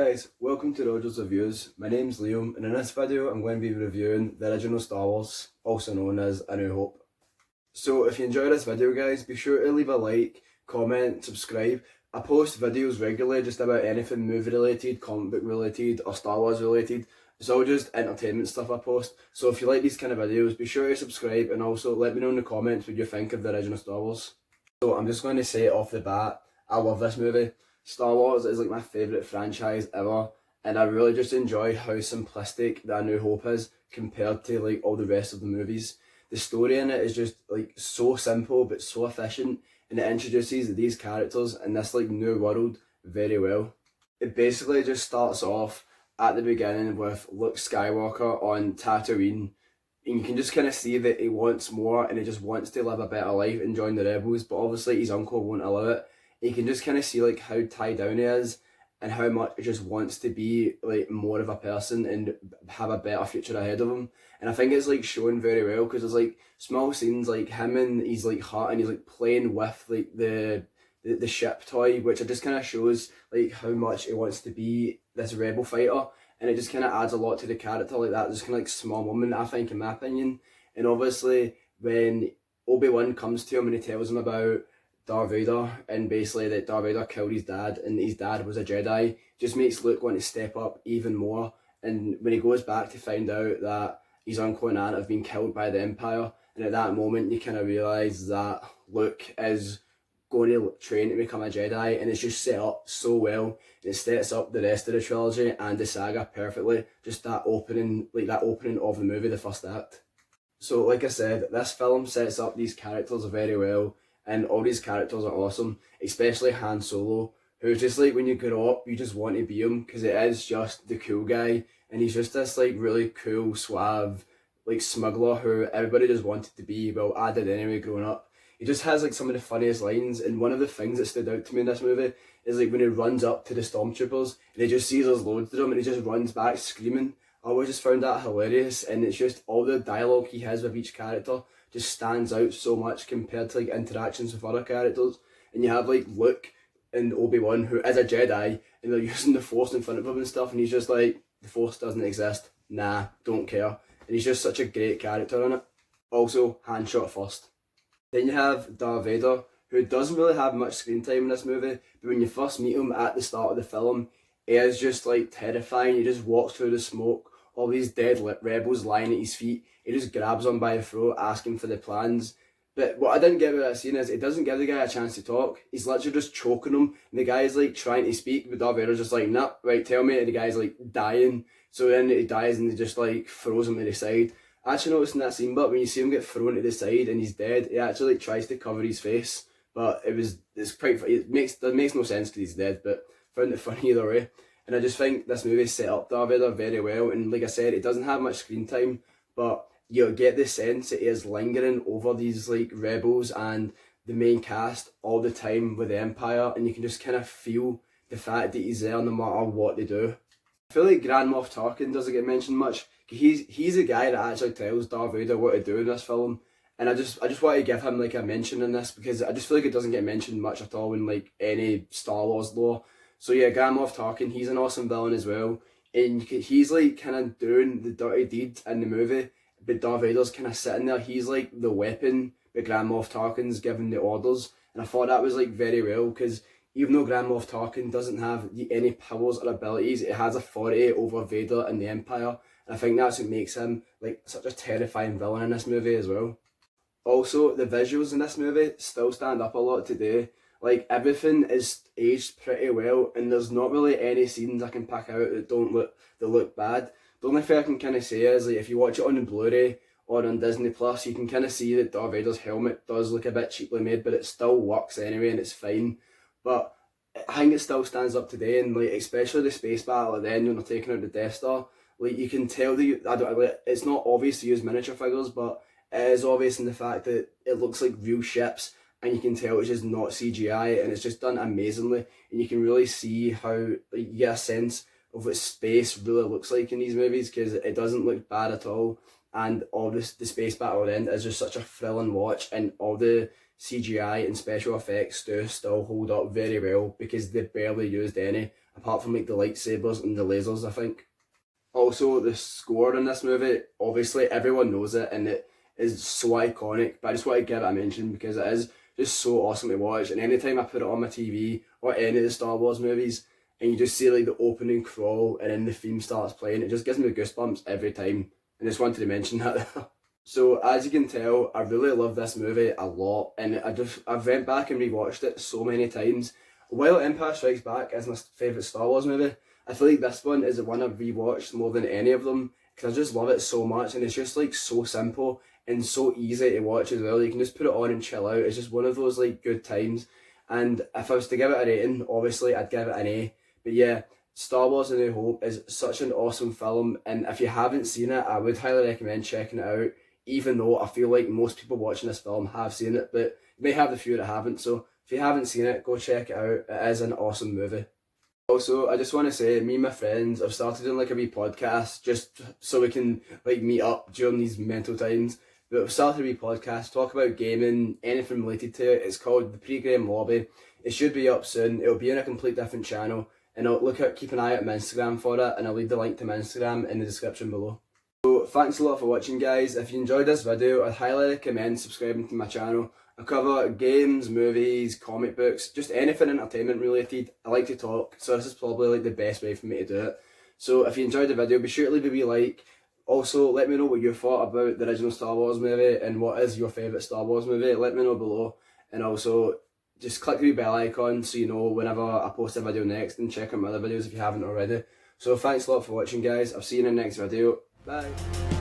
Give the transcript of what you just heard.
guys, welcome to Rogers Reviews. My name's Liam and in this video I'm going to be reviewing the original Star Wars, also known as A New Hope. So if you enjoy this video guys, be sure to leave a like, comment, subscribe. I post videos regularly just about anything movie related, comic book related or Star Wars related. It's all just entertainment stuff I post. So if you like these kind of videos, be sure to subscribe and also let me know in the comments what you think of the original Star Wars. So I'm just going to say it off the bat, I love this movie. Star Wars is like my favourite franchise ever, and I really just enjoy how simplistic the A New Hope is compared to like all the rest of the movies. The story in it is just like so simple but so efficient, and it introduces these characters in this like new world very well. It basically just starts off at the beginning with Luke Skywalker on Tatooine, and you can just kind of see that he wants more and he just wants to live a better life and join the rebels, but obviously his uncle won't allow it. You can just kind of see like how tied down he is and how much he just wants to be like more of a person and have a better future ahead of him. And I think it's like shown very well because there's like small scenes like him and he's like hut and he's like playing with like the ship toy, which it just kind of shows like how much he wants to be this rebel fighter, and it just kind of adds a lot to the character like that. Just kind of like small moment I think in my opinion. And obviously when Obi-Wan comes to him and he tells him about Darth Vader and basically that Darth Vader killed his dad and his dad was a Jedi, just makes Luke want to step up even more. And when he goes back to find out that his uncle and aunt have been killed by the Empire, and at that moment you kind of realise that Luke is going to train to become a Jedi, and it's just set up so well. It sets up the rest of the trilogy and the saga perfectly. Just that opening of the movie, the first act. So like I said, this film sets up these characters very well. And all these characters are awesome, especially Han Solo, who's just like when you grow up, you just want to be him because it is just the cool guy, and he's just this like really cool, suave, like smuggler who everybody just wanted to be. Well, I did anyway growing up. He just has like some of the funniest lines, and one of the things that stood out to me in this movie is like when he runs up to the stormtroopers and he just sees there's loads of them and he just runs back screaming. I always just found that hilarious, and it's just all the dialogue he has with each character just stands out so much compared to like interactions with other characters. And you have like Luke and Obi-Wan who is a Jedi and they're using the Force in front of him and stuff, and he's just like, the Force doesn't exist, nah, don't care. And he's just such a great character in it. Also, Han shot first. Then you have Darth Vader, who doesn't really have much screen time in this movie, but when you first meet him at the start of the film, he is just like terrifying. He just walks through the smoke, all these dead rebels lying at his feet. He just grabs them by the throat, asking for the plans. But what I didn't get with that scene is it doesn't give the guy a chance to talk. He's literally just choking him, and the guy's like trying to speak, but Darth Vader's just like, nah, right, tell me. And the guy's like dying. So then he dies, and he just like throws him to the side. I actually noticed in that scene, but when you see him get thrown to the side and he's dead, he actually like tries to cover his face. But it's quite, it makes no sense because he's dead, but I found it funny either way. And I just think this movie set up Darth Vader very well. And like I said, it doesn't have much screen time, but you get the sense that he is lingering over these like rebels and the main cast all the time with the Empire, and you can just kind of feel the fact that he's there no matter what they do. I feel like Grand Moff Tarkin doesn't get mentioned much. He's the guy that actually tells Darth Vader what to do in this film, and I just want to give him like a mention in this because I just feel like it doesn't get mentioned much at all in like any Star Wars lore. So yeah, Grand Moff Tarkin, he's an awesome villain as well, and he's like kind of doing the dirty deed in the movie, but Darth Vader's kind of sitting there. He's like the weapon, but Grand Moff Tarkin's giving the orders, and I thought that was like very well because even though Grand Moff Tarkin doesn't have any powers or abilities, it has authority over Vader and the Empire, and I think that's what makes him like such a terrifying villain in this movie as well. Also, the visuals in this movie still stand up a lot today. Like everything is aged pretty well, and there's not really any scenes I can pick out that look bad. The only thing I can kind of say is like if you watch it on the Blu-ray or on Disney Plus, you can kind of see that Darth Vader's helmet does look a bit cheaply made, but it still works anyway, and it's fine. But I think it still stands up today, and like especially the space battle at the end when they're taking out the Death Star. Like you can tell it's not obvious to use miniature figures, but it is obvious in the fact that it looks like real ships, and you can tell it's just not CGI, and it's just done amazingly, and you can really see how like, you get a sense of what space really looks like in these movies because it doesn't look bad at all, and all this the space battle at the end is just such a thrilling watch, and all the CGI and special effects do still hold up very well because they barely used any, apart from like the lightsabers and the lasers, I think. Also, the score in this movie, obviously everyone knows it and it is so iconic, but I just want to give it a mention because it is just so awesome to watch. And anytime I put it on my TV or any of the Star Wars movies and you just see like the opening crawl and then the theme starts playing, it just gives me goosebumps every time. And I just wanted to mention that. So as you can tell, I really love this movie a lot, and I've went back and rewatched it so many times. While Empire Strikes Back is my favourite Star Wars movie, I feel like this one is the one I've rewatched more than any of them because I just love it so much, and it's just like so simple and so easy to watch as well. You can just put it on and chill out. It's just one of those like good times. And if I was to give it a rating, obviously I'd give it an A. But yeah, Star Wars A New Hope is such an awesome film, and if you haven't seen it, I would highly recommend checking it out, even though I feel like most people watching this film have seen it, but you may have the few that haven't. So if you haven't seen it, go check it out. It is an awesome movie. Also, I just want to say, me and my friends have started doing like a wee podcast just so we can like meet up during these mental times. But we've started a wee podcast, talk about gaming, anything related to it. It's called The Pre-Game Lobby. It should be up soon. It'll be in a complete different channel. And keep an eye out on my Instagram for it, and I'll leave the link to my Instagram in the description below. So thanks a lot for watching, guys. If you enjoyed this video, I'd highly recommend subscribing to my channel. I cover games, movies, comic books, just anything entertainment related. I like to talk, so this is probably like the best way for me to do it. So if you enjoyed the video, be sure to leave a wee like. Also, let me know what you thought about the original Star Wars movie and what is your favourite Star Wars movie. Let me know below. And also, just click the wee bell icon so you know whenever I post a video next, and check out my other videos if you haven't already. So thanks a lot for watching, guys. I'll see you in the next video. Bye.